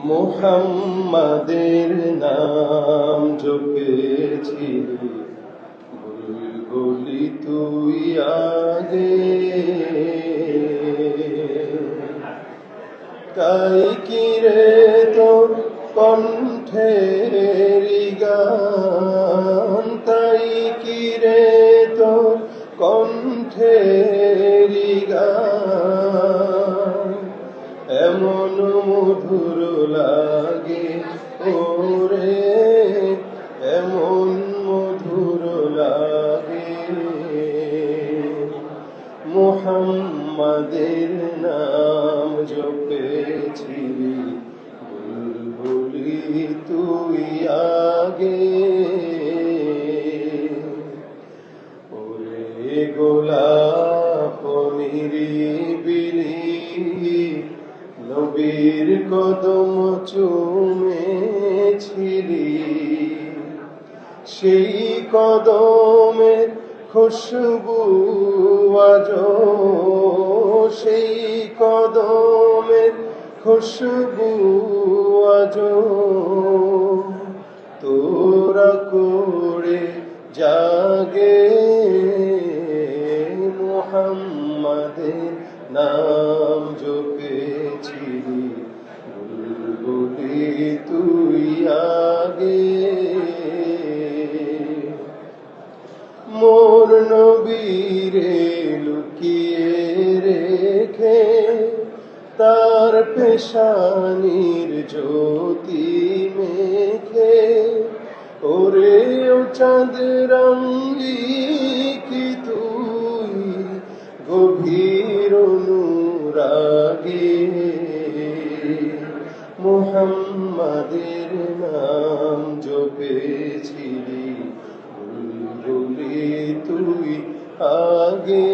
মুহাম্মাদের নাম জপেছি, বুলবুলি তুই আগে। তাই কি রে তোর কণ্ঠের গান, তাই কি রে তোর কণ্ঠের গান, এমন মধুর লাগে ওরে, এমন মধুর লাগে। মুহাম্মাদের নাম জপেছি, বুলবুলি তুই আগে। ওরে গোলাপ নিরিবিলি নবীর কদম চুমেছিলি, সেই কদমের খুশবু আজো, সেই কদমের খুশবু আজো তোরা করে জাগে। মুহাম্মাদের নাম জপেছি, বুলবুলি তুই আগে। মোর নবীরে লুকিয়ে রেখে তার পেশানির জ্যোতি মেখে, ওরে ও চাঁদ রঙ্গি কি তুই গভীর অনুরাগে। মুহাম্মাদের নাম জপেছিলি, বুলবুলি তুই আগে।